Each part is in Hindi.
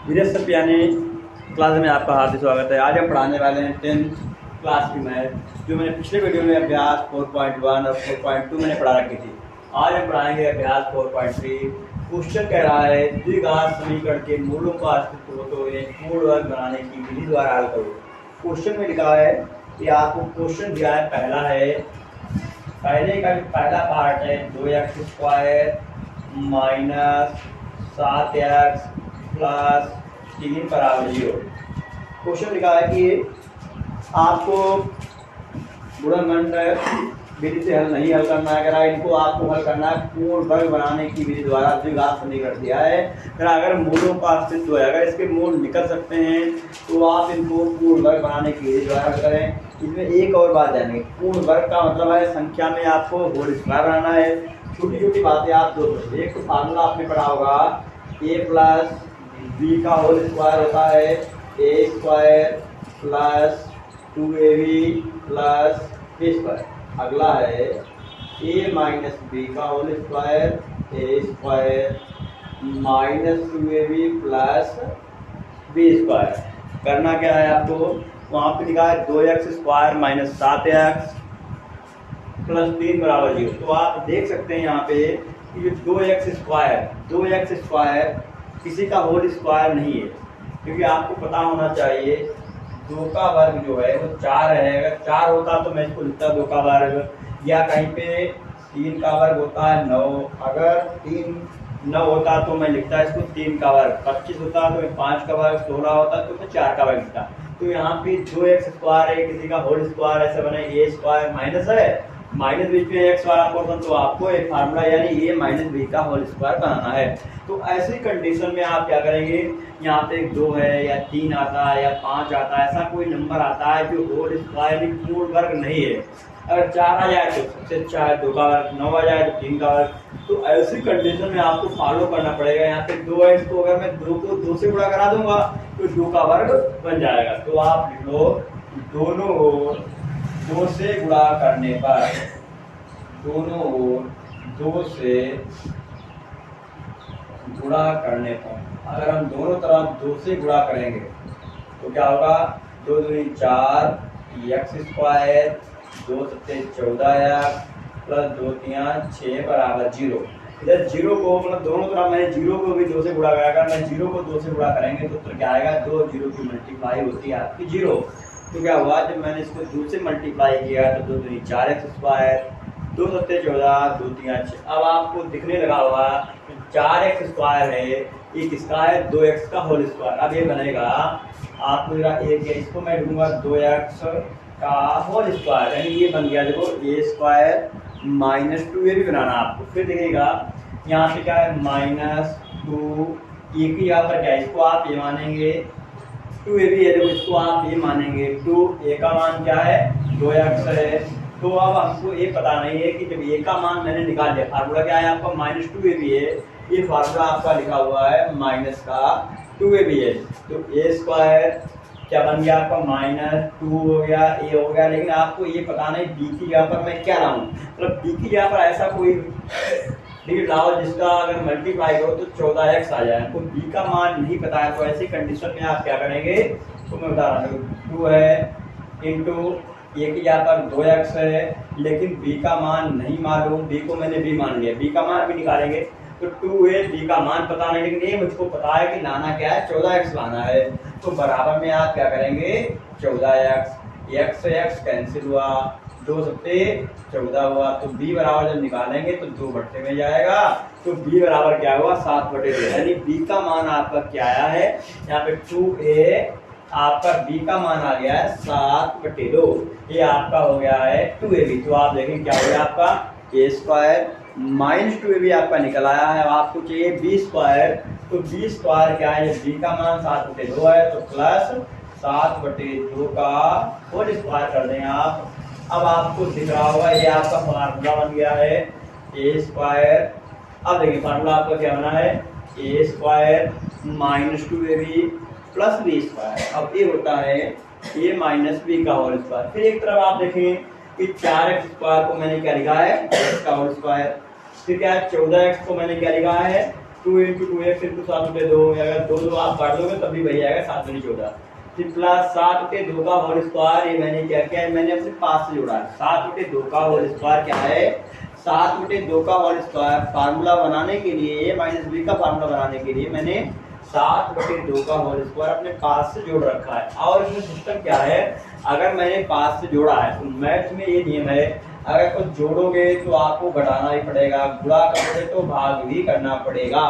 विजय सप्यानी क्लास में आपका हार्दिक स्वागत है। आज हम पढ़ाने वाले हैं 10th क्लास की मैथ, जो मैंने पिछले वीडियो में अभ्यास 4.1 और 4.2 मैंने पढ़ा रखी थी। आज हम पढ़ाएंगे अभ्यास 4.3। क्वेश्चन कह रहा है द्विघात समीकरण के मूलों का अस्तित्व हो तो एक पूर्ण वर्ग बनाने की विधि द्वारा हल करो। क्वेश्चन में लिखा है कि आपको क्वेश्चन दिया है, पहला पार्ट है 2x² माइनस 7x प्लस 3 बराबर 0। क्वेश्चन लिखा है कि आपको गुणनखंड विधि से हल करना है। अगर इनको आपको हल करना है पूर्ण वर्ग बनाने की विधि द्वारा, द्विघात समीकरण दिया है। अगर मूलों का अस्तित्व है, अगर इसके मूल निकल सकते हैं तो आप इनको पूर्ण वर्ग बनाने की विधि द्वारा हल करें। इसमें एक और बात जानेंगे, पूर्ण वर्ग का मतलब है संख्या में आपको होल स्क्वायर बनाना है। छोटी छोटी बातें आप दो, एक तो फार्मूला आपने पढ़ा होगा a प्लस बी का होल स्क्वायर होता है a² plus 2ab plus b²। अगला है a माइनस बी का whole square a² minus 2ab plus b²। करना क्या है आपको, वहाँ पे लिखा है 2x² माइनस 7x प्लस 3 बराबर 0। तो आप देख सकते हैं यहाँ पे कि जो 2x² किसी का होल स्क्वायर नहीं है, क्योंकि आपको पता होना चाहिए 2 का वर्ग जो है वो 4 है। अगर 4 होता तो मैं इसको लिखता 2 का वर्ग, या कहीं पे 3 का वर्ग होता है 9। अगर 9 होता तो मैं लिखता इसको 3 का वर्ग। 25 होता तो मैं 5 का वर्ग। 16 होता तो मैं 4 का वर्ग लिखता। तो यहाँ पे 2x² है, किसी का होल स्क्वायर ऐसे बने a² माइनस है, माइनस बीच में x वाला पोर्शन, तो आपको एक फार्मूला यानी a माइनस बी का होल स्क्वायर बनाना है। तो ऐसी कंडीशन में आप क्या करेंगे, यहाँ पे 2 है या 3 आता है या 5 आता है, ऐसा कोई नंबर आता है जो होल स्क्वायर पूर्ण वर्ग नहीं है। अगर 4 आ जाए तो सबसे अच्छा है 2 का वर्ग, 9 आ जाए तो 3 का वर्ग। तो ऐसी कंडीशन में आपको फॉलो करना पड़ेगा। यहाँ पे 2 है, इसको अगर मैं 2 को 2 से गुणा करा दूंगा तो 2 का वर्ग बन जाएगा। तो आप लिख लो दोनों ओर 2 से गुणा करने पर, दोनों ओर 2 से गुणा करने पर, अगर हम दोनों तरफ 2 से गुणा करेंगे तो क्या होगा, 2 दूनी 4 x² 2 सत्ते 14x प्लस 2 तियां 6 बराबर 0। इधर 0 को मतलब दोनों तरफ मैंने 0 को भी 2 से गुणा कराया। अगर मैं 0 को 2 से गुणा करेंगे तो क्या आएगा, 2 0 की मल्टीप्लाई होती है आपकी 0। तो क्या हुआ, जब मैंने इसको 2 से मल्टीप्लाई किया तो 2 दूनी 4x², 2 सत्ते 14 2 तियां 6। अब आपको दिखने लगा होगा 4x² है, ये किसका है, 2x का होल स्क्वायर। अब ये बनेगा आपको मेरा एक है, इसको मैं लूँगा 2x का होल स्क्वायर, यानी ये बन गया देखो a² माइनस 2ab बनाना आपको। फिर देखिएगा यहाँ पे क्या है -2, ए की यहाँ पर क्या है, इसको आप ये मानेंगे 2ab है, देखो इसको आप ये मानेंगे 2। a का मान क्या है, 2x है। तो अब हमको ये पता नहीं है कि जब a का मान मैंने निकाल लिया, फार्मूला क्या है आपका -2ab है, ये फार्मूला आपका लिखा हुआ है माइनस का 2ab है। तो a² क्या बन गया आपका -2 हो गया, a हो गया। लेकिन आपको ये पता नहीं b की जगह पर मैं क्या लाऊं, मतलब b की जगह पर ऐसा कोई डिजिट लाओ जिसका अगर मल्टीप्लाई करो तो 14x आ जाए। तो b का मान नहीं पता है, तो ऐसी कंडीशन में आप क्या करेंगे, तो मैं बता रहा हूँ 2 है इंटू a की जगह पर 2x है, लेकिन b का मान नहीं मालूम, b को मैंने b मान लिया, b का मान भी निकालेंगे तो 2 है, b का मान पता नहीं, लेकिन ये मुझको पता है कि लाना क्या है, 14x लाना है। तो बराबर में आप क्या करेंगे, 14x, x से x कैंसिल हुआ, 2 सत्ते 14 हुआ। तो b बराबर जब निकालेंगे तो 2 बट्टे में जाएगा, तो b बराबर क्या हुआ, 7/2, यानी b का मान आपका क्या आया है, यहाँ पे 2a आपका b का मान आ गया है 7/2, ये आपका हो गया है 2ab। तो आप देखें क्या हो गया आपका a² माइनस 2ab आपका निकल आया है। आपको चाहिए b², तो b² क्या है, b का मान 7/2 है, तो प्लस 7/2 का होल स्क्वायर कर दें आप। अब आपको दिख रहा होगा ये आपका फार्मूला बन गया है a²। अब देखिए फार्मूला आपका क्या बना है, a² minus 2ab plus b²। अब ये होता है a माइनस b का होल स्क्वायर। फिर एक तरफ आप देखें कि 4x² को मैंने क्या लिखा है, x का होल स्क्वायर। फिर क्या है, 14x को मैंने क्या लिखा है, 2 इंटू 2x इंटू 7 बटे 2, अगर 2 आप काट दोगे तब भी वही आएगा 7 बटे 14। फिर प्लस 7 बटे 2 का होल स्क्वायर, ये मैंने क्या किया है, मैंने अपने पास से जोड़ा है। 7 बटे 2 का होल स्क्वायर क्या है, 7 बटे 2 का होल स्क्वायर फार्मूला बनाने के लिए, a माइनस बी का फार्मूला बनाने के लिए मैंने 7 बटे 2 का होल स्क्वायर अपने पास से जोड़ रखा है। और इसमें सिस्टम क्या है, अगर मैंने पास से जोड़ा है तो मैथ में ये नियम है, अगर कुछ जोड़ोगे तो आपको घटाना ही पड़ेगा, गुणा करोगे तो भाग भी करना पड़ेगा।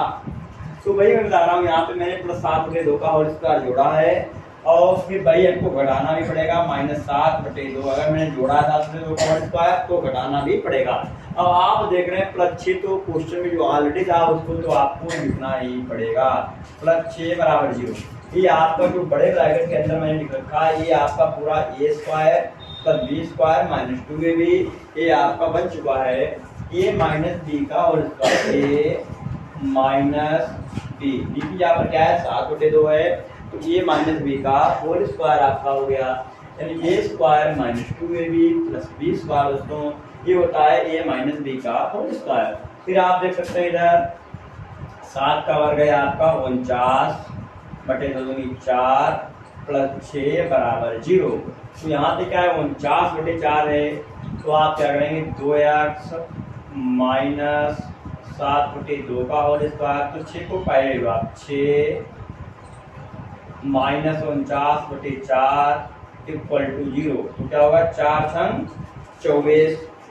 तो वही मैं बता रहा हूँ, यहाँ पे मैंने प्लस 7 बटे 2 का होल स्क्वायर जोड़ा है और फिर भाई हमको घटाना भी पड़ेगा माइनस 7 बटे 2। अगर मैंने जोड़ा 7 बटे 2 का होल स्क्वायर तो घटाना भी पड़ेगा। अब आप देख रहे हैं प्लस 6, तो क्वेश्चन में जो ऑलरेडी था उसको तो आपको लिखना ही पड़ेगा। प्लस 6 बराबर 0, ये आपका जो बड़े ब्रैकेट के अंदर मैंने लिख रखा है, ये आपका पूरा A square plus B square minus 2ab, ये आपका बन चुका है ए माइनस बी का whole square, A minus B, D की यहाँ पर क्या है 7 बटे 2 है, तो ए माइनस बी का होल स्क्वायर आपका हो गया, यानी A square minus 2ab plus B square दोस्तों ये होता है ए माइनस बी का होल स्क्वायर। फिर आप देख सकते हैं इधर 7 का वर्ग है आपका 49 बटे 2 दूनी 4 प्लस 6 बराबर 0। तो यहाँ पे क्या है 49 बटे 4 है, तो आप क्या करेंगे 2x माइनस 7 बटे 2 का होल स्क्वायर, तो 6 को पहले लो आप, 6 माइनस 49 बटे 4 इक्वल टू 0। तो क्या होगा 4 छंग 24,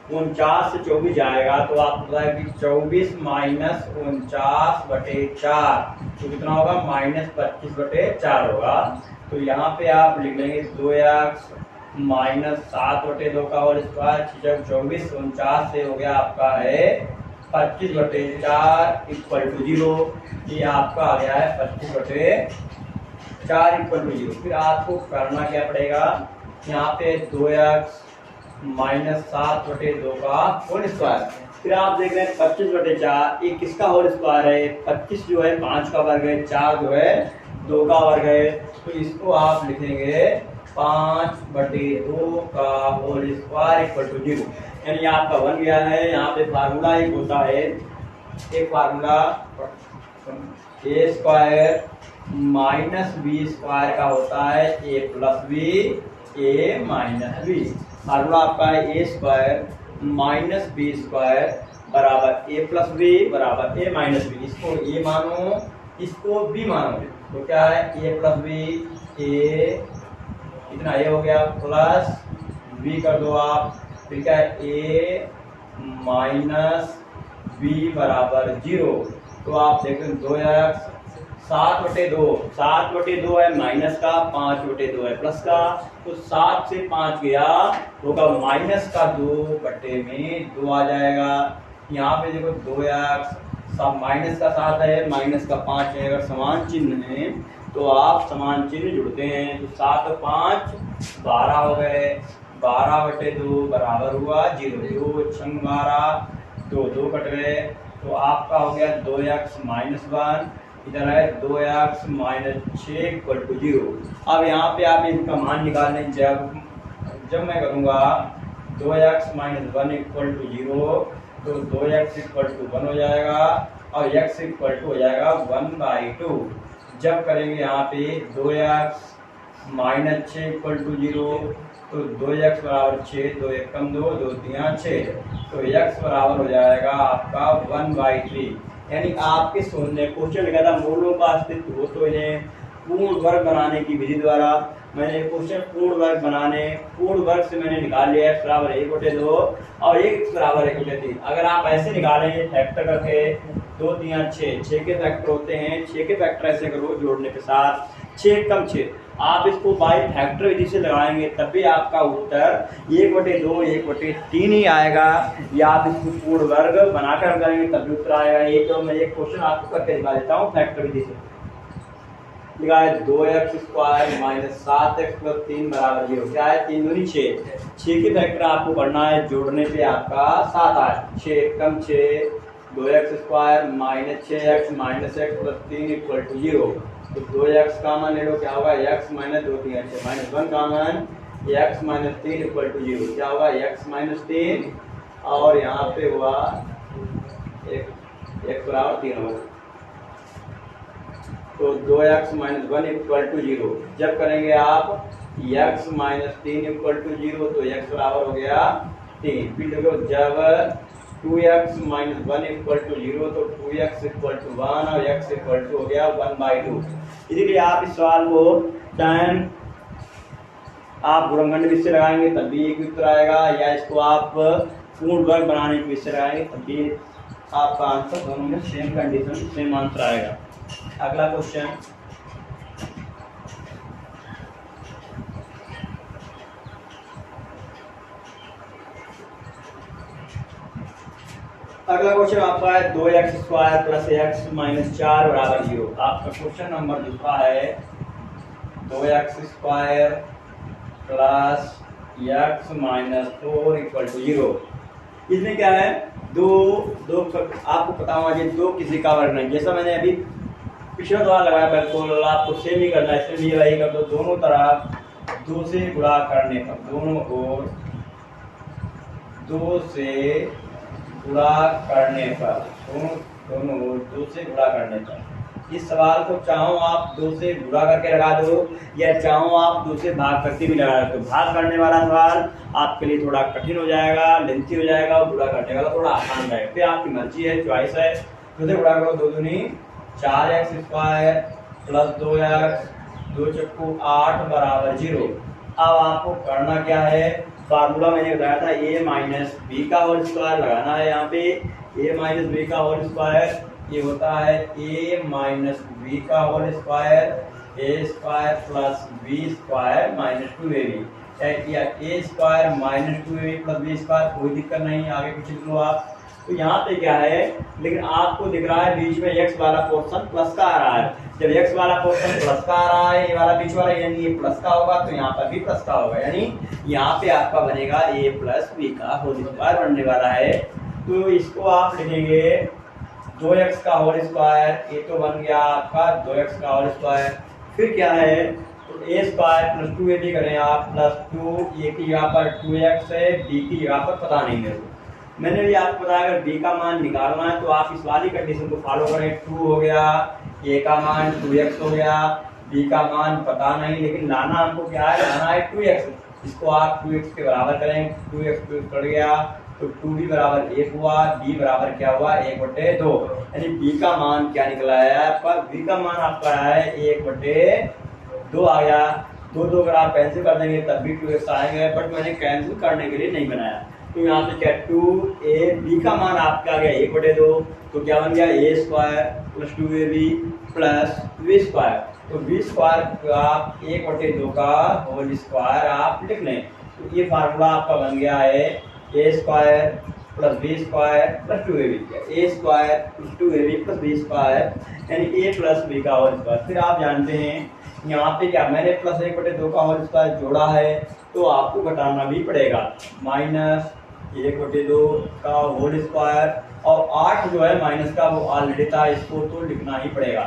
49 से 24 जाएगा तो आपको पता है कि 24 माइनस 49 बटे 4 तो कितना होगा माइनस 25 बटे 4 होगा। तो यहाँ पे आप लिख लेंगे 2x माइनस 7 बटे 2 का होल स्क्वायर, 24 49 से हो गया आपका है 25 बटे 4 इक्वल टू 0। ये आपका आ गया है 25 बटे 4 इक्वल टू 0। फिर आपको करना क्या पड़ेगा, यहाँ पे 2x माइनस 7 बटे 2 का होल स्क्वायर। फिर आप देख रहे हैं 25 बटे 4 ये किसका होल स्क्वायर है, 25 जो है 5 का वर्ग है, 4 जो है 2 का वर्ग है, तो इसको आप लिखेंगे 5 बटे 2 का होल स्क्वायर इक्वल टू 0, यानी आपका बन गया है। यहाँ पे फार्मूला एक होता है, एक फार्मूला ए स्क्वायर माइनस बी स्क्वायर का होता है ए प्लस बी ए माइनस बी। फार्मूला आपका है ए स्क्वायर माइनस बी स्क्वायर बराबर ए प्लस बी बराबर ए माइनस बी। इसको ए मानो इसको बी मानो, तो क्या है ए प्लस बी ए, इतना ए हो गया प्लस बी कर दो आप, फिर क्या है ए माइनस बी बराबर 0। तो आप देख रहे 2x 7 बटे 2 है माइनस का, 5 बटे 2 है प्लस का, तो 7 से 5 गया होगा माइनस का 2 बटे में 2 आ जाएगा। यहाँ पे देखो 2x सब माइनस का 7 है माइनस का 5 है, अगर समान चिन्ह है तो आप समान चिन्ह जुड़ते हैं, तो 7 और 5 12 हो गए, 12 बटे 2 बराबर हुआ 0, 2 छंग 12 2 कट गए, तो आपका हो गया 2x माइनस 1, इधर है 2x माइनस 6 इक्वल टू 0। अब यहाँ पे आप इनका मान निकालने जब मैं करूँगा 2x माइनस 1 इक्वल टू 0, तो 2x इक्वल टू 1 हो जाएगा और x इक्वल टू हो जाएगा 1/2। जब करेंगे यहाँ पे 2x माइनस 6 इक्वल टू 0, तो 2x बराबर 6, 2 1 कम 2 2 3 6, तो x बराबर हो जाएगा आपका 1/3। यानी आपके सुनने क्वेश्चन लिखा था मूलों का अस्तित्व हो तो इन्हें पूर्ण वर्ग बनाने की विधि द्वारा मैंने क्वेश्चन पूर्ण वर्ग बनाने, पूर्ण वर्ग से मैंने निकाल लिया x बराबर 1 बटे 2 और x बराबर 1 बटे 3। अगर आप ऐसे निकालेंगे फैक्टर करके 2 3 6 के फैक्टर होते हैं, 6 के फैक्टर ऐसे करो जोड़ने के साथ 6 कम 6, आप इसको बाई फैक्टर विधि से लगाएंगे तब भी आपका उत्तर 1 बटे 2 1 बटे 3 ही आएगा, या आप इसको पूर्ण वर्ग बनाकर करेंगे तब भी उत्तर आएगा। ये तो मैं एक क्वेश्चन आपको करके दिखा देता हूँ फैक्टर विधि से। लिखा है 2x square minus 7x plus 3 बराबर 0। क्या है 3 दूनी 6, 6 के फैक्टर आपको पढ़ना है, जोड़ने पे आपका 7 आए, 6 कम 6, 2x square minus 6x minus x plus 3 equal to 0। तो 2x कॉमन ले लो, क्या होगा x minus 2 3 6 minus 1 common, x minus 3 equal to 0। क्या होगा x माइनस 3 और यहाँ पे हुआ x बराबर 3 होगा। तो 2x माइनस 1 इक्वल टू 0। जब करेंगे आप x माइनस 3 इक्वल टू 0 तो x बराबर हो गया 3। फिर देखो जब 2x माइनस 1 इक्वल टू 0 तो 2x इक्वल टू 1 और x इक्वल टू हो गया 1/2। इसीलिए आप इस सवाल को टाइम आप गुणनखंड विधि से लगाएंगे तब भी एक उत्तर आएगा, या इसको आप पूर्ण वर्ग बनाने की विधि से लगाएंगे तब भी आपका आंसर दोनों में सेम कंडीशन सेम आंसर आएगा। अगला क्वेश्चन, अगला क्वेश्चन आपका है 2x² प्लस x माइनस 4 बराबर 0। आपका क्वेश्चन नंबर लिखा है 2x² plus x minus 4 equal to 0। इसमें क्या है, दो आपको पता होगा ये दो किसी का वर्ग नहीं। जैसा मैंने अभी पिछला द्वारा लगाया बिल्कुल आपको सेम ही करना है। इसमें ये वही कर दो, दोनों तरफ 2 से गुणा करने पर, दोनों ओर 2 से गुणा करने पर, दोनों ओर 2 से गुणा करने पर। इस सवाल को चाहो आप 2 से गुणा करके लगा दो या चाहो आप 2 से भाग करके भी लगा दो। भाग करने वाला सवाल आपके लिए थोड़ा कठिन हो जाएगा, लेंथी हो जाएगा, और गुणा करने वाला थोड़ा आसान रहेगा। फिर आपकी मर्जी है, चॉइस है। 2 से गुणा करो, 2 दूनी 4x² प्लस 2x, 2 चक्कू 8 बराबर 0। अब आपको करना क्या है, फार्मूला मैंने बताया था a माइनस बी का होल स्क्वायर लगाना है। यहाँ पे a माइनस बी का होल स्क्वायर ये होता है a माइनस बी का whole square a square plus b square minus 2ab, या a square minus 2ab plus b square, कोई दिक्कत नहीं, आगे कुछ लिख लो आप। तो यहाँ पे क्या है, लेकिन आपको दिख रहा है बीच में x वाला पोर्शन प्लस का आ रहा है। जब x वाला पोर्शन प्लस का आ रहा है, ये वाला बीच वाला यानी ये प्लस का होगा, तो यहाँ पर भी प्लस का होगा, यानी यहाँ पे आपका बनेगा a प्लस बी का होल स्क्वायर बनने वाला है। तो इसको आप लिखेंगे 2x का होल स्क्वायर, ये तो बन गया आपका 2x का होल स्क्वायर। फिर क्या है, तो a स्क्वायर प्लस 2ab करें आप प्लस 2, a की जगह पर 2x है, b की जगह पर पता नहीं मेरे को। मैंने भी आपको बताया अगर b का मान निकालना है तो आप इस वाली कंडीशन को फॉलो करें। 2 हो गया, a का मान 2x हो गया, b का मान पता नहीं, लेकिन लाना हमको क्या है, लाना है 2x। इसको आप 2x के बराबर करें, 2x कट गया तो 2b बराबर 1 हुआ, b बराबर क्या हुआ 1/2, यानी b का मान क्या निकला है आपका, b का मान आपका है 1/2 आ गया। 2 अगर आप कैंसिल कर देंगे तब भी 2x आएंगे, बट मैंने कैंसिल करने के लिए नहीं बनाया। तो यहाँ पे क्या 2ab का मान आपका आ गया 1/2, तो क्या बन गया a square plus 2ab plus b square. तो b स्क्वायर आप 1/2 का होल स्क्वायर आप लिख लें। तो ये फार्मूला आपका बन गया है a square plus b square plus 2ab, a square plus 2ab plus b square, यानी a प्लस b का होल स्क्वायर। फिर आप जानते हैं यहाँ पे क्या मैंने प्लस 1/2 का होल स्क्वायर जोड़ा है, तो आपको घटाना भी पड़ेगा, माइनस 1/2 का होल स्क्वायर, और 8 जो है माइनस का वो ऑलरेडी था, इसको तो लिखना ही पड़ेगा।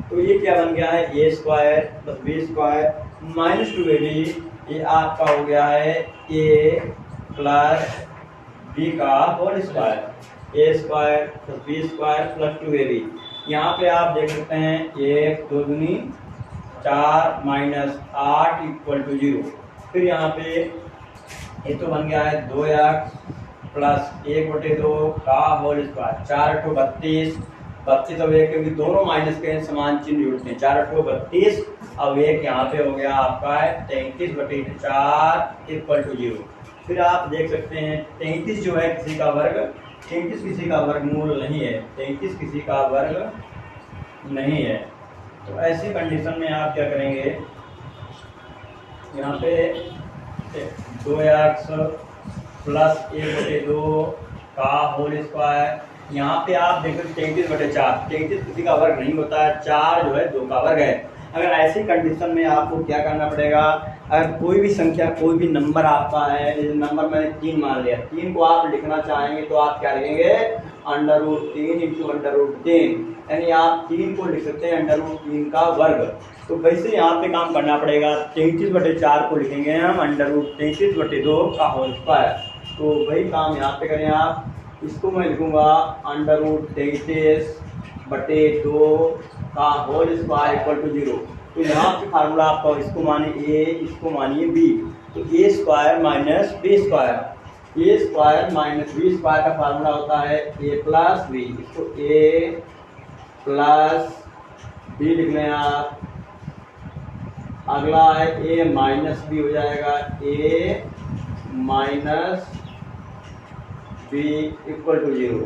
तो ये क्या बन गया है a square plus b square minus 2ab, ये आपका हो गया है a प्लस b का whole square, a square plus b square plus 2ab। यहाँ पे आप देख सकते हैं 1 2 दूनी 4 माइनस 8 इक्वल टू 0। फिर यहाँ पे ये तो बन गया है 2x प्लस 1/2 का होल स्क्वायर, 4 8 32, 32 अब एक, क्योंकि दोनों माइनस के समान चिन्ह जुड़ते हैं, 4 8 32, अब एक यहाँ पे हो गया आपका है 33/4 इक्वल टू 0। फिर आप देख सकते हैं 33 जो है किसी का वर्ग, 33 किसी का वर्गमूल नहीं है, 33 किसी का वर्ग नहीं है। तो ऐसी कंडीशन में आप क्या करेंगे, यहाँ पे 2x प्लस 1/2 का होल स्क्वायर, यहाँ पे आप देखो 33/4, 33 किसी का वर्ग नहीं होता है, 4 जो है 2 का वर्ग है। अगर ऐसी कंडीशन में आपको क्या करना पड़ेगा, अगर कोई भी संख्या कोई भी नंबर आपका है, जैसे नंबर मैंने 3 मान लिया, 3 को आप लिखना चाहेंगे तो आप क्या लिखेंगे √3 इंटू √3, यानी आप 3 को लिख सकते हैं √3 का वर्ग। तो वैसे यहाँ पे काम करना पड़ेगा, 33/4 को लिखेंगे हम √33/2 का होल स्क्वायर। तो वही काम यहाँ पे करें आप, इसको मैं लिखूंगा √33/2 का होल स्क्वायर इक्वल टू 0। तो यहाँ से फार्मूला आपका इसको मानिए a, इसको मानिए b, तो a square minus b square, a square minus b square का फार्मूला होता है a प्लस b। इसको a प्लस b लिख लें आप। अगला है a माइनस b हो जाएगा a minus b equal to 0।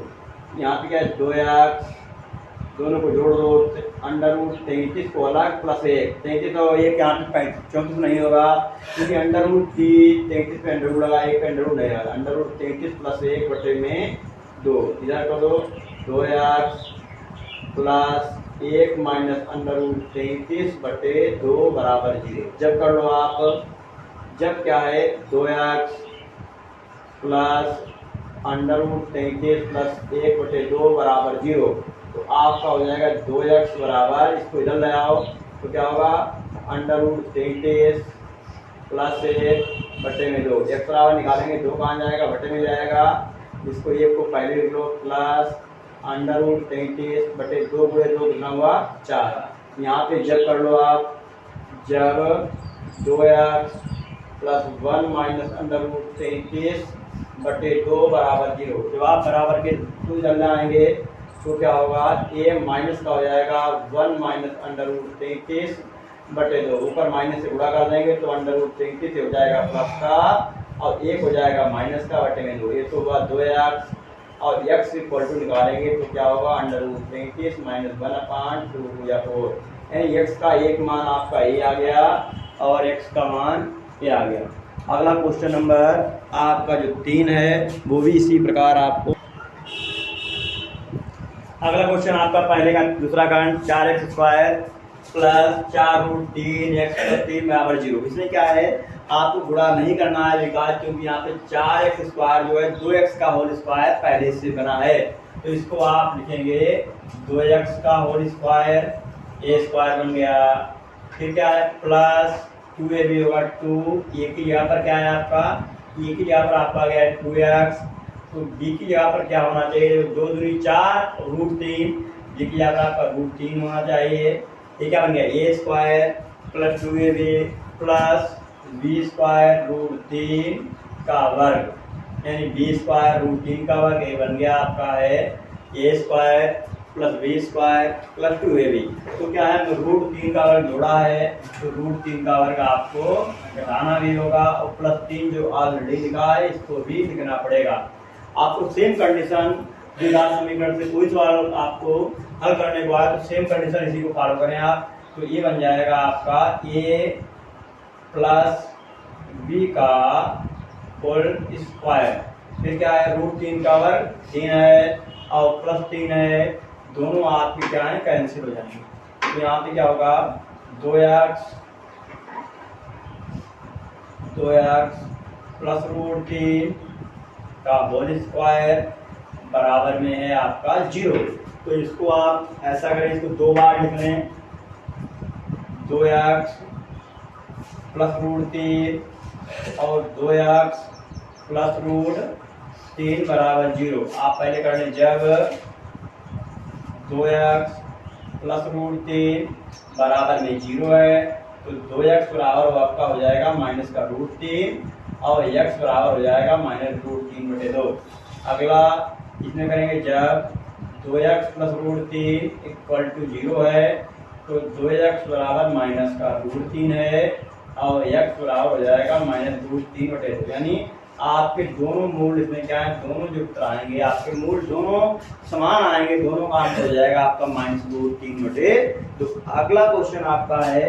यहाँ पे क्या है 2x, दोनों को जोड़ दो, अंडर रूट 33 को अलग प्लस 1, 33 तो 1 यहाँ पे 34 नहीं होगा क्योंकि अंडर रूट 33 पे अंडर रूट लगा, 1 पे अंडर रूट नहीं लगा। अंडर रूट 33 प्लस 1 बटे में 2, इधर कर दो 2x plus 1 minus under root 33 बटे 2 बराबर 0। जब कर लो आप, जब क्या है 2x plus under root 33 plus 1 बटे 2 बराबर 0, तो आपका हो जाएगा 2x बराबर, इसको इधर ले आओ तो क्या होगा अंडर रूट 33 प्लस 1 बटे में 2, x बराबर निकालेंगे 2 कहाँ जाएगा बटे में जाएगा, इसको 1 को पहले लिख लो प्लस अंडर रूट 33 बटे 2 गुणे 2 कितना हुआ 4। यहाँ पे जब कर लो आप, जब 2x plus 1 minus under root 33 बटे 2 बराबर 0, जब आप बराबर के 2 जल आएंगे तो क्या होगा a माइनस का हो जाएगा 1 माइनस अंडर रूट 33 बटे 2, ऊपर माइनस से गुणा कर देंगे तो अंडर रूट 33 हो जाएगा प्लस का और 1 हो जाएगा माइनस का बटे में 2, ये तो हुआ 2x और x इक्वल टू निकालेंगे तो क्या होगा अंडर रूट 33 माइनस 1/2 या 4, यानी x का एक मान आपका a आ गया और x का मान a आ गया। अगला क्वेश्चन नंबर आपका जो 3 है वो भी इसी प्रकार आपको, अगला क्वेश्चन आपका पहले का दूसरा कारण 4x square plus 4 root 3x plus 3 बराबर 0। इसमें क्या है आपको गुणा नहीं करना है विकास, क्योंकि यहाँ पे 4x स्क्वायर जो है 2x का होल स्क्वायर पहले से बना है, तो इसको आप लिखेंगे 2x का होल स्क्वायर, a स्क्वायर बन गया, फिर क्या है प्लस 2ab होगा 2, a की जगह पर क्या है आपका, a की जगह पर आपका गया है 2x, तो b की जगह पर क्या होना चाहिए 2 दूनी 4 रूट 3, b की जगह पर आपका रूट 3 होना चाहिए। ये क्या बन गया a square plus 2ab plus b square root 3 का वर्ग, यानी b स्क्वायर रूट 3 का वर्ग, ये बन गया आपका है a square plus b square plus 2ab। तो क्या है रूट 3 का वर्ग जोड़ा है तो रूट 3 का वर्ग आपको घटाना भी होगा और प्लस 3 जो ऑलरेडी लिखा है इसको भी लिखना पड़ेगा। आपको सेम कंडीशन द्विघात समीकरण से कोई सवाल आपको हल करने के बाद तो सेम कंडीशन इसी को फॉलो करें आप, तो ये बन जाएगा आपका a प्लस b का होल स्क्वायर, फिर क्या है रूट 3 का वर्ग 3 है और प्लस 3 है, दोनों आपके क्या है कैंसिल हो जाएंगे, तो यहाँ पे क्या होगा 2x प्लस रूट 3 का होल स्क्वायर बराबर में है आपका 0। तो इसको आप ऐसा करें, इसको 2 बार लिख लें, 2x प्लस रूट 3 और 2x प्लस रूट 3 बराबर 0। आप पहले कर लें, जब 2x प्लस रूट 3 बराबर में 0 है तो 2x बराबर आपका हो जाएगा माइनस का रूट 3 और x बराबर हो जाएगा माइनस रूट 3 बटे 2। अगला इसमें करेंगे, जब 2x plus root 3 equal to 0 है तो 2x बराबर माइनस का रूट 3 है और x बराबर हो जाएगा माइनस रूट 3 बटे 2, यानी आपके दोनों मूल इसमें क्या है, दोनों जो उत्तर आएंगे आपके मूल दोनों समान आएंगे, दोनों का आंसर हो जाएगा आपका माइनस रूट 3 बटे 2। अगला क्वेश्चन आपका है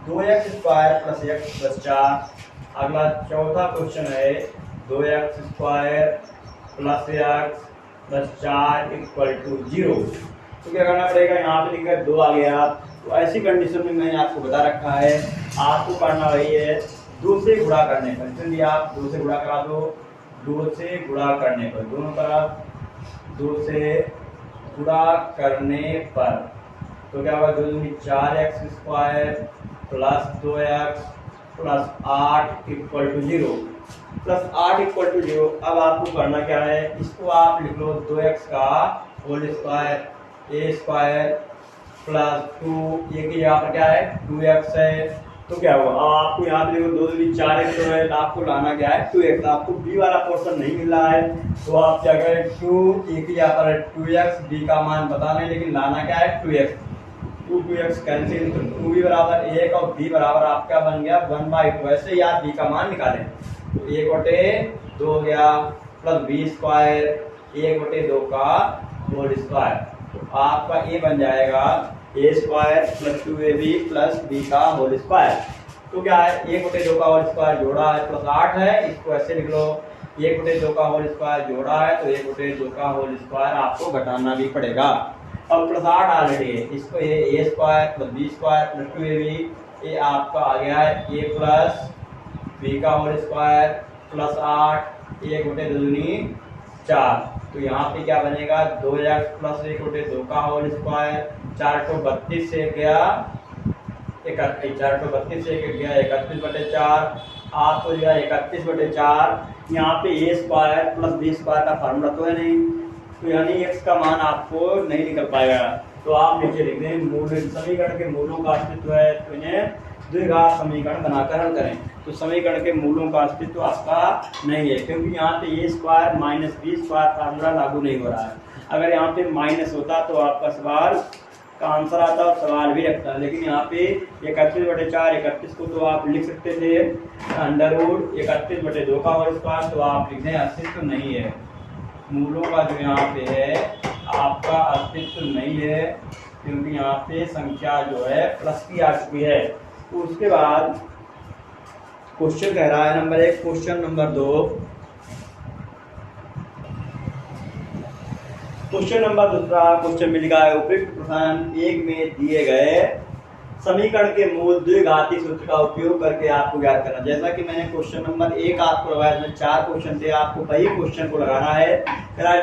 2x square plus x plus 4। अगला चौथा क्वेश्चन है 2x square plus x plus 4 equal to 0। तो क्या करना पड़ेगा, यहाँ पे लिखकर 2 आ गया, तो ऐसी कंडीशन में मैंने आपको बता रखा है आपको करना वही है 2 से गुणा करने पर, चलिए आप 2 से गुणा करा दो, 2 से गुणा करने पर दोनों तरफ 2 से गुणा करने पर तो क्या होगा 2 दूनी 4x square plus 2x plus 8 equal to 0, plus 8 equal to 0। अब आपको करना क्या है, इसको आप लिख लो 2x का whole square, a square plus 2, ये की यहाँ पर क्या है 2x है, तो क्या हुआ अब आपको यहाँ पे देखो 2 दूनी 4x तो है, तो आपको लाना क्या है 2x। आपको b वाला पोर्शन नहीं मिल रहा है तो आप क्या करें 2, एक ही यहाँ पर है 2x, b का मान पता नहीं लेकिन लाना क्या है 2x। 2x कैंसिल, तो 2 भी बराबर 1 और b बराबर आपका बन गया 1/2। ऐसे ही आप b का मान निकालें तो 1/2 हो गया प्लस b स्क्वायर 1/2 का होल स्क्वायर, तो आपका ये बन जाएगा a square plus 2ab plus b का होल स्क्वायर। तो क्या है 1/2 का होल स्क्वायर जोड़ा है प्लस 8 है, इसको ऐसे लिख लो 1/2 का होल स्क्वायर जोड़ा है तो 1/2 का होल स्क्वायर आपको घटाना भी पड़ेगा। अब प्लस 8 ऑलरेडी है, इसको ये a square plus b square plus 2ab, ये आपका आ गया है a प्लस b का होल स्क्वायर प्लस 8 1/2 दूनी 4, तो यहाँ पे क्या बनेगा 2x प्लस 1/2 का होल स्क्वायर, 4 को 32 से गया 31, 4 को 32 से गया 31/4, आपको दिया 31/4। यहाँ पे a square plus b square का फार्मूला तो है नहीं, तो यानी x का मान आपको नहीं निकल पाएगा, तो आप नीचे लिख दें मूल समीकरण के मूलों का अस्तित्व है तो इन्हें द्विघात समीकरण बनाकर हल करें। तो समीकरण के मूलों का अस्तित्व आपका नहीं है क्योंकि यहाँ पे a square minus b square formula लागू नहीं हो रहा है। अगर यहाँ पे माइनस होता तो आपका सवाल का आंसर आता और सवाल भी रखता, लेकिन यहाँ पे 31/4 31 को तो आप लिख सकते थे अंडर रूट 31/2 का होल स्क्वायर, तो आप लिख दें अस्तित्व नहीं है। मूलों का जो यहाँ पे है आपका अस्तित्व नहीं है क्योंकि यहाँ पे संख्या जो है प्लस की आ चुकी है। तो उसके बाद क्वेश्चन कह रहा है number 1, question number 2, question number 2 question में लिखा है उपयुक्त प्रश्न 1 में दिए गए समीकरण के मूल द्विघाती सूत्र का उपयोग करके आपको ज्ञात करना। जैसा कि मैंने क्वेश्चन नंबर 1 आपको लगाया, इसमें 4 क्वेश्चन थे, आपको वही क्वेश्चन को लगाना है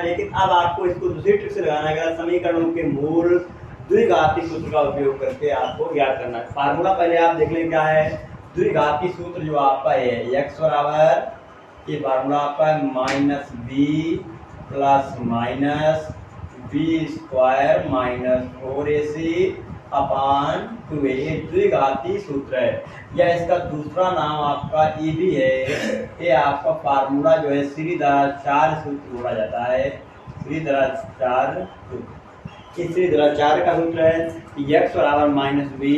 लेकिन अब आपको इसको दूसरी ट्रिक से लगाना है। समीकरणों के मूल द्विघाती सूत्र का उपयोग करके आपको ज्ञात करना है। फार्मूला पहले आप देख लें क्या है, द्विघाती सूत्र जो आपका है x बराबर ये फार्मूला आपका है minus B plus minus B square minus 4ac upon 2a, ये द्विघाती सूत्र है या इसका दूसरा नाम आपका ये भी है। ये आपका फार्मूला जो है श्रीधराचार्य सूत्र बोला जाता है, श्रीधराचार्य सूत्र। इस श्रीधराचार्य का सूत्र है x बराबर minus B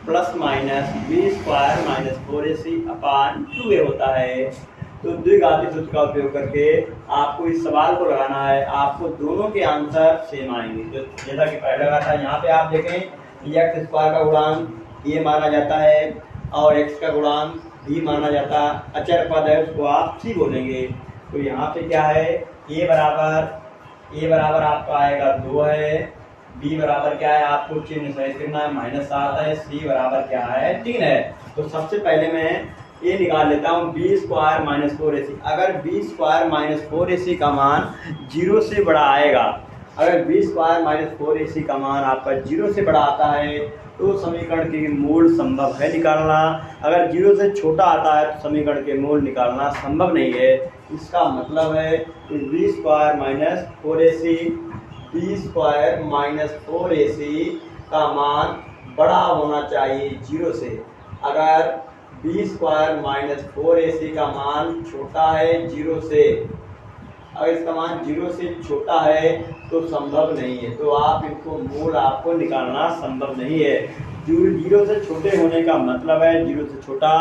plus minus B square minus 4ac upon 2a होता है। तो द्विघाती सूत्र का उपयोग करके आपको इस सवाल को लगाना है, आपको दोनों के आंसर सेम आएंगे। जो जैसा कि पहले लगा था, यहाँ पे आप देखें x स्क्वायर का गुणांक ये माना जाता है और x का गुणांक भी माना जाता है, अचर पद है उसको आप c बोलेंगे। तो यहाँ पे क्या है a बराबर आपका आएगा 2 है, b बराबर क्या है आपको चिन्ह सहित करना है -7 है, c बराबर क्या है 3 है। तो सबसे पहले मैं ये निकाल लेता हूँ बी स्क्वायर माइनस 4ac। अगर बी स्क्वायर माइनस 4ac का मान 0 से बड़ा आएगा, अगर बी स्क्वायर माइनस 4ac का मान आपका 0 से बड़ा आता है तो समीकरण के मूल संभव है निकालना। अगर 0 से छोटा आता है तो समीकरण के मूल निकालना संभव नहीं है। इसका मतलब है कि बी स्क्वायर माइनस 4ac का मान बड़ा होना चाहिए 0 से। अगर बी स्क्वायर माइनस 4ac का मान छोटा है 0 से, अगर इसका मान 0 से छोटा है तो संभव नहीं है। तो आप इनको मूल आपको निकालना संभव नहीं है। 0 से छोटे होने का मतलब है 0 से छोटा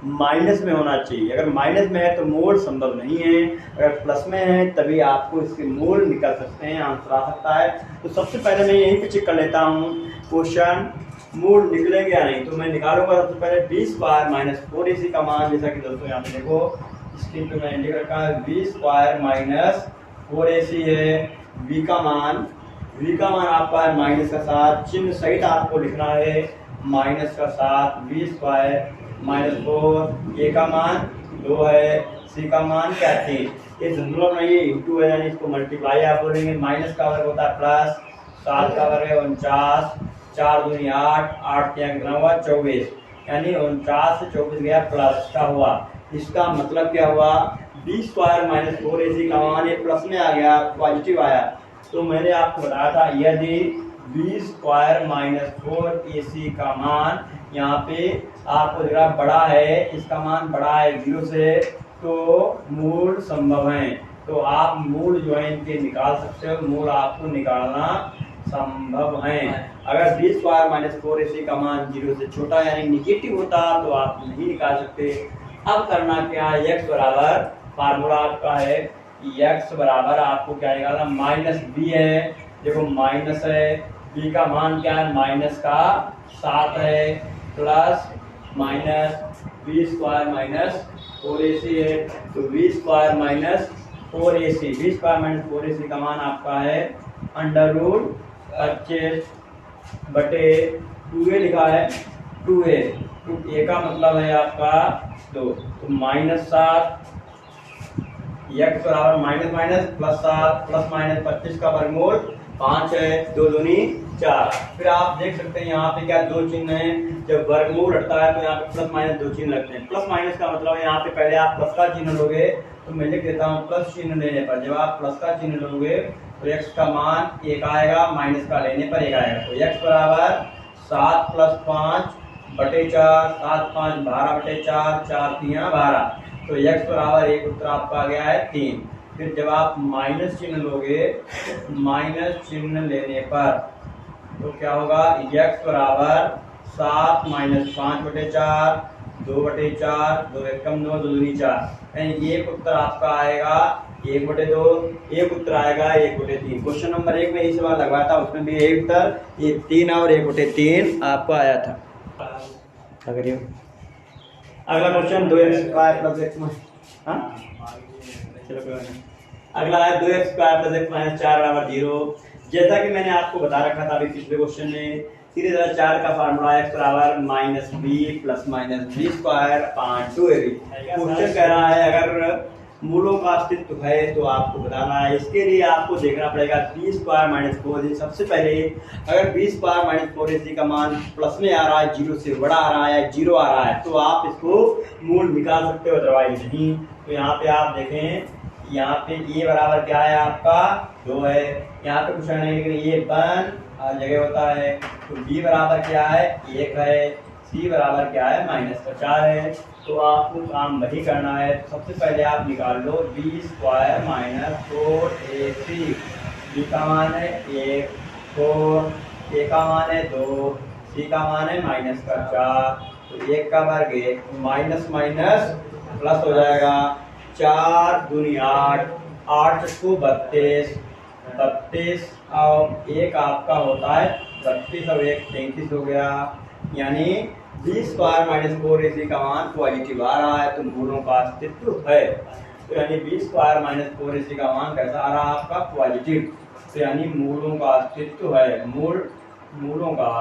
माइनस में होना चाहिए। अगर माइनस में है तो मूल संभव नहीं है, अगर प्लस में है तभी आपको इसके मूल निकल सकते हैं, आंसर आ सकता है। तो सबसे पहले मैं यहीं पे चेक कर लेता हूँ क्वेश्चन मूल निकलेंगे या नहीं। तो मैं निकालूंगा सबसे पहले बी स्क्वायर माइनस 4ac का मान, जैसा कि दोस्तों यहाँ पे देखो स्क्रीन पे मैंने लिख रखा है बी स्क्वायर माइनस 4ac है। v का मान आपका है माइनस का 7, चिन्ह सहित आपको लिखना है माइनस का 7, बी स्क्वायर माइनस 4, a का मान 2 है, c का मान क्या 3। ये संतुलन में ये इंटू है यानी इसको मल्टीप्लाई आप बोलेंगे। माइनस का वर्ग होता है प्लस, 7 का वर्ग है 49, 4 दूनी 8, 8 हुआ 24, यानी 49 से 24 गया प्लस का हुआ। इसका मतलब क्या हुआ बी स्क्वायर माइनस 4ac का मान ये प्लस में आ गया, पॉजिटिव आया। तो मैंने आपको बताया था यदि बी स्क्वायर माइनस 4ac का मान यहाँ पे आपको दिख रहा बड़ा है, इसका मान बड़ा है 0 से, तो मूल संभव है। तो आप मूल जो है इनके निकाल सकते हो, मूल आपको निकालना संभव है। अगर बी स्क्वायर माइनस 4ac का मान 0 से छोटा यानी निगेटिव होता तो आप नहीं निकाल सकते। अब करना क्या है, x बराबर फार्मूला आपका है, x बराबर आपको क्या निकालना, माइनस बी है, देखो माइनस है, b का मान क्या है माइनस का 7 है, plus minus B square minus 4ac है, तो B square minus 4ac, B square minus 4ac का मान आपका है अंडर रूट 25 बटे 2a लिखा है, 2a, तो a का मतलब है आपका 2, तो माइनस 7, x बराबर minus minus plus 7 plus minus 25 का वर्गमूल 5 है, 2 दूनी 4। फिर आप देख सकते हैं यहाँ पे क्या दो चिन्ह है, जब वर्गमूल हटता है तो यहाँ पे प्लस माइनस दो चिन्ह लगते हैं। प्लस माइनस का मतलब यहाँ पे पहले आप प्लस का चिन्ह लोगे, तो मैं लिख देता हूँ प्लस चिन्ह लेने पर, जब आप प्लस का चिन्ह लोगे तो x का मान 1 आएगा, माइनस का लेने पर 1 आएगा, तो x बराबर 7 प्लस 5 बटे 4, 7 5 12 बटे 4, 4 3 12, तो x बराबर एक उत्तर आपका आ गया है 3। फिर जब आप माइनस चिन्ह लोगे, माइनस चिन्ह लेने पर तो क्या होगा, x बराबर 7 माइनस 5 बटे 4, 2 बटे 4, 2 एकम 2, 2 दूनी 4, यानी एक उत्तर आपका आएगा 1 बटे 2, एक उत्तर आएगा 1 बटे 3। क्वेश्चन नंबर 1 में यही सवाल लगवाया था, उसमें भी एक उत्तर, ये 3 और 1 बटे 3 आपका आया था। अगला question 2x square plus x चलो अगला है 2x square plus x minus 4 बराबर 0। जैसा कि मैंने आपको बता रखा था अभी पिछले क्वेश्चन में, सीधे तरह 4 का फार्मूला x बराबर minus B plus minus B square upon 2ab। Question कह रहा है अगर मूलों का अस्तित्व है तो आपको बताना है। इसके लिए आपको देखना पड़ेगा बी स्क्वायर माइनस 4ac। सबसे पहले अगर बी स्क्वायर माइनस 4ac का मान प्लस में आ रहा है, 0 से बड़ा आ रहा है, 0 आ रहा है, तो आप इसको मूल निकाल सकते हो, अदरवाइज नहीं। तो यहाँ पे आप देखें, यहाँ पे a बराबर क्या है आपका 2 है, यहाँ पे कुछ नहीं लेकिन ये 1 हर जगह होता है, तो b बराबर क्या है 1 है, c बराबर क्या है माइनस 4 है। तो आपको काम वही करना है। तो सबसे पहले आप निकाल लो B square minus 4ac, B का मान है 1, 4, a का मान है 2, c का मान है माइनस 4, तो 1 का वर्ग 1, माइनस माइनस प्लस हो जाएगा, 4 दूनी 8, 8 को 32, 32 और 1 आपका होता है 32 और 1 33 हो गया, यानी बी स्क्वायर माइनस 4ac का मान पॉजिटिव आ रहा है, तो मूलों का अस्तित्व है। तो यानी बी स्क्वायर माइनस 4ac का मान कैसा आ रहा है आपका पॉजिटिव, तो यानी मूलों का अस्तित्व है, मूलों का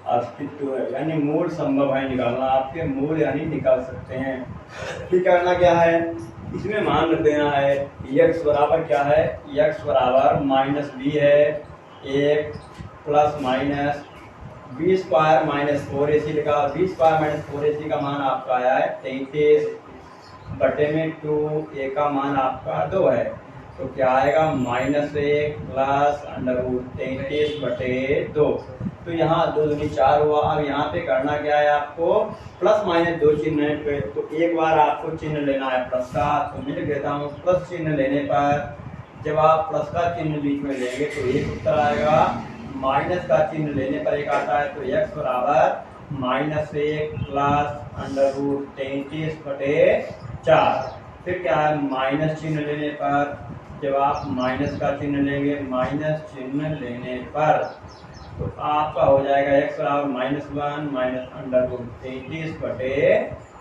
अस्तित्व है, यानी मूल संभव है निकालना, आपके मूल यानी निकाल सकते हैं। फिर करना क्या है, इसमें मान रख देना है x बराबर क्या है, x बराबर माइनस बी है 1 plus minus B square minus 4ac लिखा, बी स्क्वायर माइनस 4ac का मान आपका आया है 33 बटे में 2, a का मान आपका 2 है, तो क्या आएगा माइनस 1 प्लस अंडर रूट 33 बटे 2, तो यहाँ 2 दूनी 4 हुआ। अब यहाँ पे करना क्या है आपको, प्लस माइनस दो चिन्ह है, तो एक बार आपको चिन्ह लेना है प्लस का, तो मैं लिख देता हूँ प्लस चिन्ह लेने पर, जब आप प्लस का चिन्ह बीच में लेंगे तो एक उत्तर आएगा, माइनस का चिन्ह लेने पर एक आता है, तो x बराबर माइनस 1 प्लस अंडर रूट 33 बटे 4। फिर क्या है, माइनस चिन्ह लेने पर, जब आप माइनस का चिन्ह लेंगे, माइनस चिन्ह लेने पर तो आपका हो जाएगा x बराबर माइनस 1 माइनस अंडर रूट 33 बटे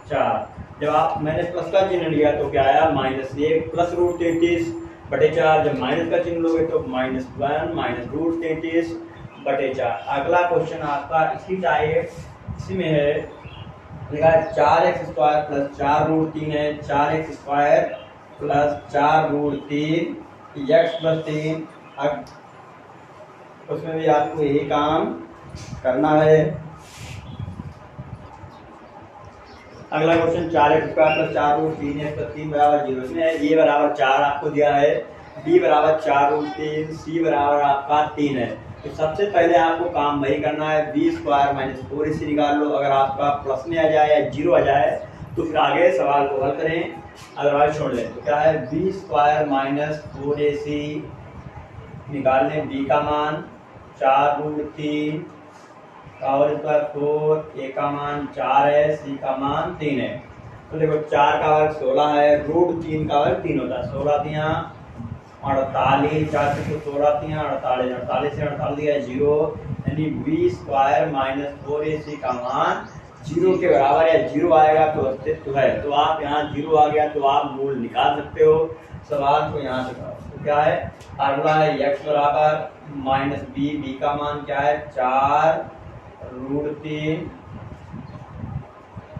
4। जब आप मैंने प्लस का चिन्ह लिया तो क्या आया, माइनस 1 प्लस रूट 33 बटे 4। जब माइनस का चिन्ह लोगे तो माइनस 1 माइनस रूट 33 बटे 4। अगला क्वेश्चन आपका इसी टाइप इसमें है, लिखा है 4x स्क्वायर प्लस 4 रूट 3 है, 4x square plus 4 root 3 x plus 3। अब उसमें भी आपको यही काम करना है। अगला question 4x square plus 4 root 3x plus 3 बराबर 0। इसमें a बराबर 4 आपको दिया है, b बराबर 4 रूट 3, c बराबर आपका 3 है। तो सबसे पहले आपको काम वही करना है, बी स्क्वायर माइनस 4ac निकाल लो। अगर आपका प्लस में आ जाए या जीरो आ जाए तो फिर आगे सवाल को हल करें, अदरवाइज छोड़ लें। तो क्या है, बी स्क्वायर माइनस 4ac निकाल लें। बी का मान 4√3 का होल स्क्वायर 4, ए का मान 4 है, सी का मान 3 है। तो देखो 4 का वर्ग 16 है, √3 का वर्ग 3 होता है। 16 दिया 48, 4 से 16 दिया 48, 48 से 48 दिया 0, यानी बी स्क्वायर माइनस 4ac का मान 0 के बराबर या 0 आएगा तो अस्तित्व है। तो आप यहाँ 0 आ गया तो आप मूल निकाल सकते हो। सवाल को यहाँ से करो तो क्या है, अगला है x बराबर माइनस बी, बी का मान क्या है 4√3,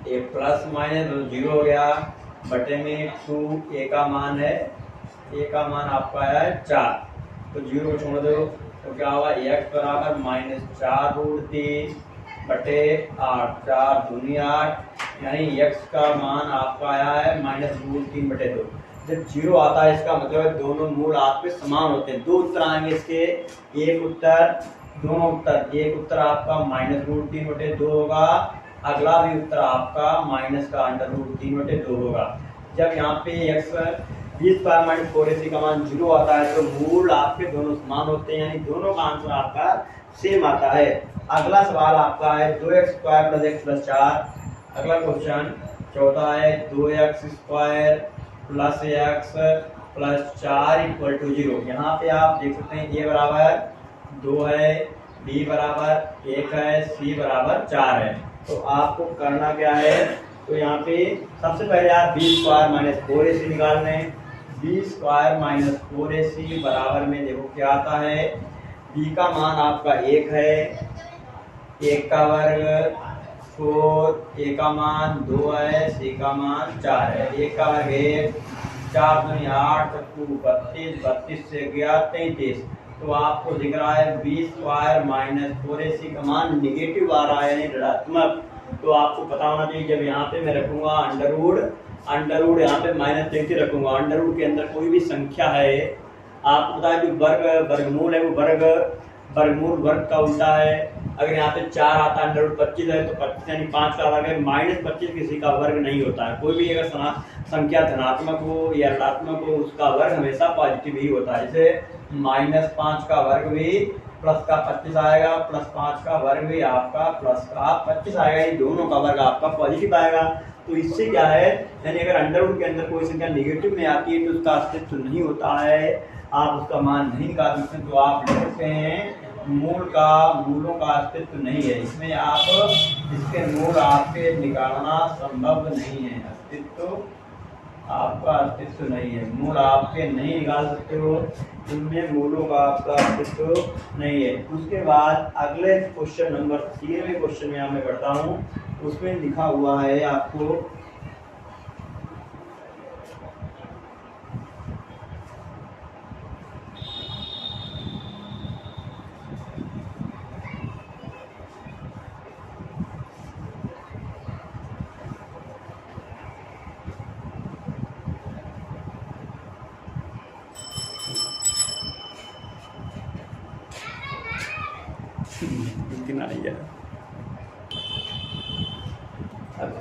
ए प्लस माइनस 0 हो गया बटे में 2, ए का मान है, ए का मान आपका है 4, तो 0 को छोड़ दो तो क्या होगा, x बराबर माइनस 4√3 बटे 8, 4 दूनी 8, यानी x का मान आपका आया है माइनस √3 बटे 2। जब 0 आता है इसका मतलब है दोनों मूल आपके समान होते हैं। दो उत्तर आएंगे इसके, एक उत्तर, दोनों उत्तर, एक उत्तर आपका माइनस √3 बटे 2 होगा, अगला भी उत्तर आपका माइनस का √3 बटे 2 होगा। जब यहाँ पे x B square minus 4ac का मान 0 आता है तो मूल आपके दोनों समान होते हैं, यानी दोनों का आंसर आपका सेम आता है। अगला सवाल आपका है 2x square plus x plus 4। अगला क्वेश्चन चौथा है 2x square plus x plus 4 equal to 0। यहाँ पे आप देख सकते हैं a बराबर 2 है, b बराबर 1 है, c बराबर 4 है। तो आपको करना क्या है, तो यहाँ पे सबसे पहले आप बी स्क्वायर माइनस 4ac निकाल लें। बी स्क्वायर माइनस 4ac बराबर में देखो क्या आता है, b का मान आपका 1 है, 1 का वर्ग 4, a का मान 2 है, c का मान 4 है। 1 का वर्ग 1, 4 दूनी 8, 32, 32 से गया 33। तो आपको दिख रहा है बी स्क्वायर माइनस 4ac का मान निगेटिव आ रहा है, यानी ऋणात्मक। तो आपको पता होना चाहिए, जब यहाँ पे मैं रखूंगा अंडर रूट यहाँ पे माइनस 33 रखूंगा। अंडर रूट के अंदर कोई भी संख्या है, आपको पता है जो वर्गमूल है वो वर्गमूल वर्ग का उल्टा है। अगर यहाँ पे 4 आता है, अंडर रूट 25 है तो 25 यानी 5 का वर्ग है, माइनस 25 किसी का वर्ग नहीं होता है। कोई भी अगर संख्या धनात्मक हो या ऋणात्मक हो उसका वर्ग हमेशा पॉजिटिव ही होता है। जैसे -5 का वर्ग भी प्लस का 25 आएगा, प्लस 5 का वर्ग भी आपका प्लस का 25 आएगा, ये दोनों का वर्ग आपका पॉजिटिव आएगा। तो इससे क्या है, यानी अगर अंडर रूट के अंदर कोई संख्या निगेटिव में आती है तो उसका अस्तित्व नहीं होता है, आप उसका मान नहीं निकाल सकते। तो आप लिख सकते हैं मूलों का अस्तित्व नहीं है, इसमें आप इसके मूल आपके निकालना संभव नहीं है। आपका अस्तित्व नहीं है, मूल आपके नहीं निकाल सकते हो, इनमें मूलों का आपका अस्तित्व नहीं है। उसके बाद अगले क्वेश्चन नंबर 13वें क्वेश्चन में मैं पढ़ता हूँ, उसमें लिखा हुआ है आपको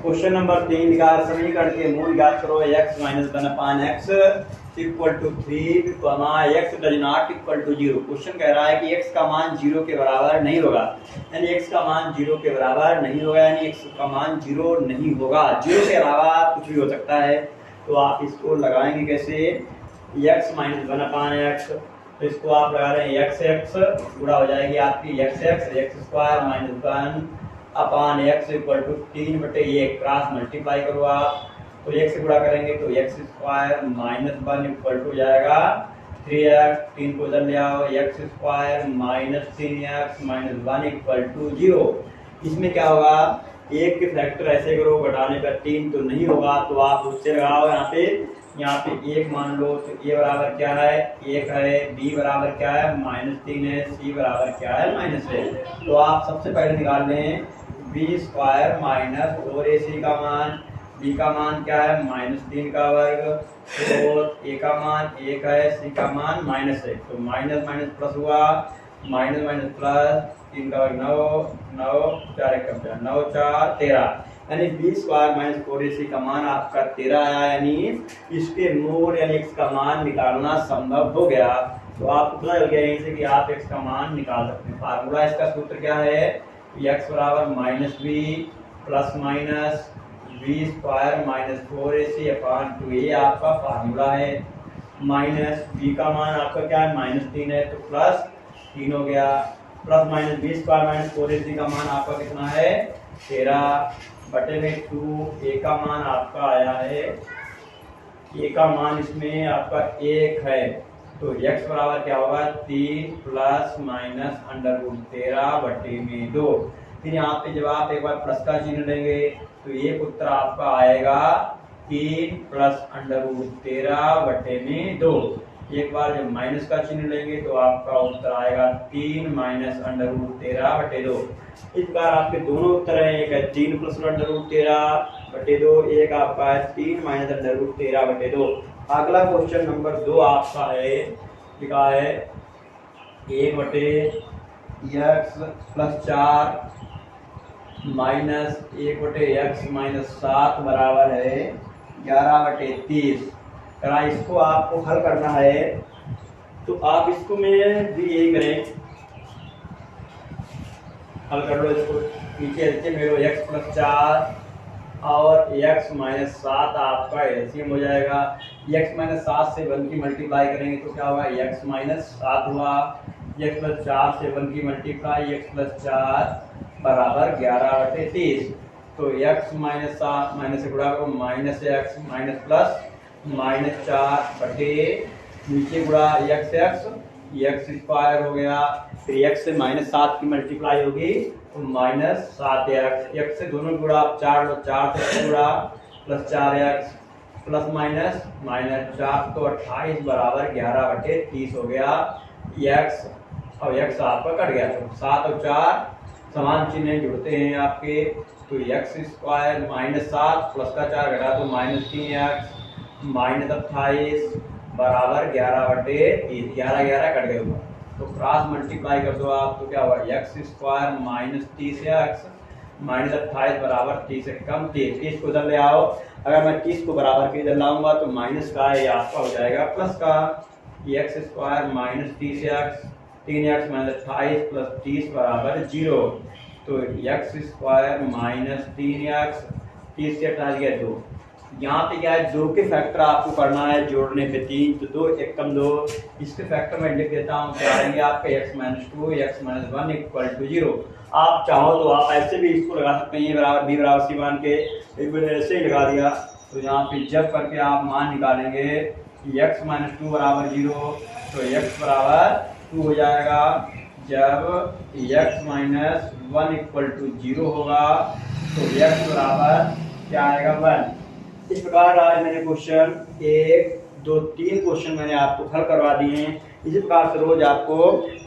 क्वेश्चन नंबर 3 लिखा है, समीकरण के मूल ज्ञात करो। x माइनस 1/x equal to 3, x does not equal to 0। क्वेश्चन कह रहा है कि x का मान 0 के बराबर नहीं होगा, यानी x का मान 0 के बराबर नहीं होगा, यानी x का मान 0 नहीं होगा। 0 के अलावा कुछ भी हो सकता है। तो आप इसको लगाएंगे कैसे, x माइनस 1/x, तो इसको आप लगा रहे हैं x गुणा हो जाएगी आपकी x square minus 1/x equal to 3 बटे 1, क्रॉस मल्टीप्लाई करो आप, तो x से गुणा करेंगे तो x square minus 1 equal to जाएगा 3x, 3 को उधर ले आओ, x square minus 3x minus 1 equal to 0। इसमें क्या होगा, 1 के फैक्टर ऐसे करो, घटाने पर 3 तो नहीं होगा, तो आप उससे लगाओ। यहाँ पे 1 मान लो, तो a बराबर क्या है 1 है, b बराबर क्या है -3 है, c बराबर क्या है -1 है। तो आप सबसे पहले निकाल लें बी स्क्वायर माइनस 4ac का मान, b का मान क्या है -3 का वर्ग, तो a का मान 1 है, c का मान -1, तो माइनस माइनस प्लस हुआ, माइनस माइनस प्लस 3 का वर्ग 9, 9 4 1 का 9 4 13, यानी बी स्क्वायर माइनस 4ac का मान आपका 13 आया, यानी इसके मूल यानी x का मान निकालना संभव हो गया। तो आपको पता चल गया यहीं से कि आप x का मान निकाल सकते हैं। फार्मूला इसका सूत्र क्या है, x बराबर minus B plus minus B square minus 4ac upon 2, ये आपका फार्मूला है। माइनस बी का मान आपका क्या है, -3 है, तो प्लस 3 हो गया, plus minus B square minus 4ac का मान आपका कितना है 13 बटे में 2, ए का मान आपका आया है, ए का मान इसमें आपका 1 है, तो x बराबर क्या होगा 3 प्लस माइनस √13 बटे में 2। फिर यहाँ पे जब आप एक बार प्लस का चिन्ह लेंगे तो ये उत्तर आपका आएगा 3 प्लस √13 बटे में 2। एक बार जब माइनस का चिन्ह लेंगे तो आपका उत्तर आएगा 3 माइनस √13 बटे 2। इस बार आपके दोनों उत्तर हैं, एक है 3 प्लस √13 बटे 2, एक आपका है 3 माइनस √13 बटे 2। अगला क्वेश्चन नंबर 2 आपका है, लिखा है 1 बटे x प्लस 4 माइनस 1 बटे x माइनस 7 बराबर है 11 बटे 30। अगर इसको आपको हल करना है तो आप इसको में भी यही करें, हल कर लो इसको, नीचे देखिए मेरे x प्लस 4 और x माइनस 7 आपका एलसीएम हो जाएगा। x माइनस 7 से 1 की मल्टीप्लाई करेंगे तो क्या होगा, x माइनस 7 हुआ, x प्लस 4 से 1 की मल्टीप्लाई x प्लस 4 बराबर 11 बटे 30। तो x माइनस 7 माइनस से गुणा करो minus x minus plus minus 4 बटे नीचे गुणा x स्क्वायर हो गया, फिर x से माइनस 7 की मल्टीप्लाई होगी तो माइनस 7x, x से दोनों गुणा 4 से गुणा plus 4x plus minus minus 4 तो 28 बराबर 11 बटे 30 हो गया। x और x आपका कट गया तो 7 और 4 समान चिन्ह जुड़ते हैं आपके, तो x स्क्वायर माइनस 7 प्लस का 4 घटा तो माइनस 3x माइनस 28 बराबर 11 बटे 30, 11 11 कट गए ऊपर, तो क्रॉस मल्टीप्लाई कर दो आप तो क्या होगा x square minus 30x minus 28 बराबर 30 से कम 30, 30 को इधर ले आओ, अगर मैं 30 को बराबर के इधर लाऊंगा तो माइनस का ये आपका हो जाएगा प्लस का, x square minus 30x 3x minus 28 plus 30 बराबर 0, तो x स्क्वायर माइनस 3x 30 से 28 गया 2। यहाँ पे क्या है 2 के फैक्टर आपको करना है, जोड़ने पे 3 तो 2 1 कम 2, इसके फैक्टर में लिख देता हूँ, क्या आएंगे आपके x minus 2 x minus 1 equal to 0। आप चाहो तो आप ऐसे भी इसको लगा सकते हैं, ये बराबर b बराबर c मान के एक बार ऐसे ही लगा दिया, तो यहाँ पे जब करके आप मान निकालेंगे x माइनस 2 बराबर 0 तो x बराबर 2 हो जाएगा, जब x माइनस 1 इक्वल टू 0 होगा तो x बराबर क्या आएगा 1। इस प्रकार आज मैंने क्वेश्चन 1 2 3 क्वेश्चन मैंने आपको हल करवा दिए हैं। इसी प्रकार से रोज आपको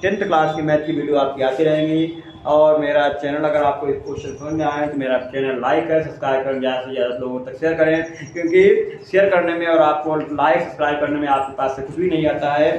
10th क्लास की मैथ की वीडियो आपकी आती रहेंगी, और मेरा चैनल अगर आपको इस क्वेश्चन समझ में आए तो मेरा चैनल लाइक करें, सब्सक्राइब करें, ज़्यादा से ज़्यादा लोगों तक शेयर करें, क्योंकि शेयर करने में और आपको लाइक सब्सक्राइब करने में आपके पास से कुछ भी नहीं आता है।